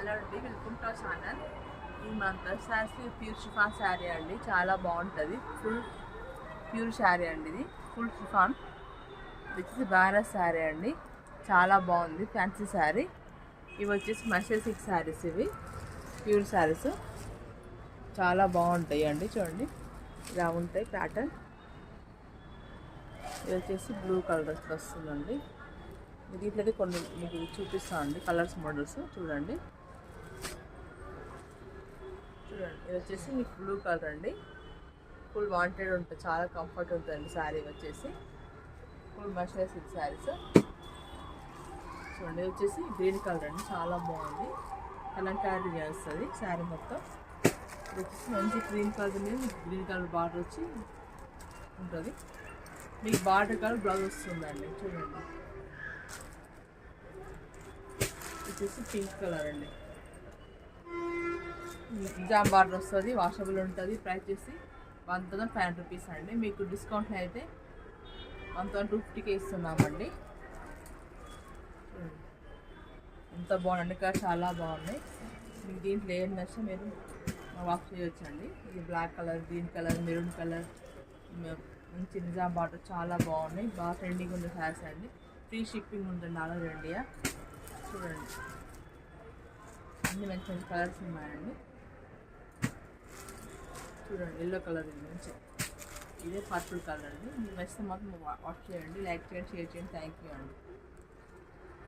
Hello అండి, welcome to our channel. ఈ మన డ్రెస్ ప్యూర్ షిఫాన్ శారీ అండి, చాలా బాగుంటుంది. ఫుల్ ప్యూర్ శారీ అండి, ఇది ఫుల్ షిఫాన్. ఇది బనారస్ శారీ అండి, చాలా బాగుంది. ఫ్యాన్సీ శారీ. ఇవి వచ్చేసి మషల్ సిల్క్ శారీస్, ఇవి ప్యూర్ శారీస్ చాలా బాగుంటాయి అండి. చూడండి ఇలా ఉంటాయి ప్యాటర్న్. ఇది వచ్చేసి బ్లూ కలర్ వస్తుందండి. దీంట్లోనే కొన్ని మీకు చూపిస్తాను అండి, కలర్స్ మోడల్స్. చూడండి ఇది వచ్చేసి మీకు బ్లూ కలర్ అండి. ఫుల్ వాంటెడ్ ఉంటుంది, చాలా కంఫర్ట్ ఉంటుందండి శారీ వచ్చేసి. Full Mashal silk saris. చూడండి ఇది వచ్చేసి గ్రీన్ కలర్ అండి, చాలా బాగుంది. కలంకారీ డిజైన్ వస్తుంది శారీ మొత్తం. ఇది వచ్చేసి మంచి గ్రీన్ కలర్ మీద గ్రీన్ కలర్ బార్డర్ వచ్చి ఉంటుంది. మీకు బార్డర్ కలర్ బ్లౌజ్ వస్తుందండి. చూడండి వచ్చేసి పింక్ కలర్ అండి, నిజాం బార్డర్ వస్తుంది, వాషబుల్ ఉంటుంది. ప్రైస్ వచ్చేసి 1500 రూపీస్ అండి. మీకు డిస్కౌంట్ అయితే 1250కే ఇస్తున్నామండి. ఎంత బాగుందండి, ఇక్కడ చాలా బాగున్నాయి. మీకు దీంట్లో ఏం నచ్చినా మీరు వాష్ చేయొచ్చండి. ఇది black colour, green colour, maroon colour, మంచి నిజాం బార్డర్ చాలా బాగున్నాయి. బాగా ట్రెండింగ్ ఉంది శారీస్ అండి. ఫ్రీ షిప్పింగ్ ఉంటుంది ఆల్ ఓవర్ ఇండియా. చూడండి అన్ని మంచి మంచి కలర్స్ ఉన్నాయండి. చూడండి ఎల్లో కలర్ ఇది మంచి, ఇదే పర్పుల్ కలర్ అండి. మీరు నచ్చితే మాత్రం వాష్ చేయండి, లైక్ చేయండి, షేర్ చేయండి. థ్యాంక్ యూ అండి.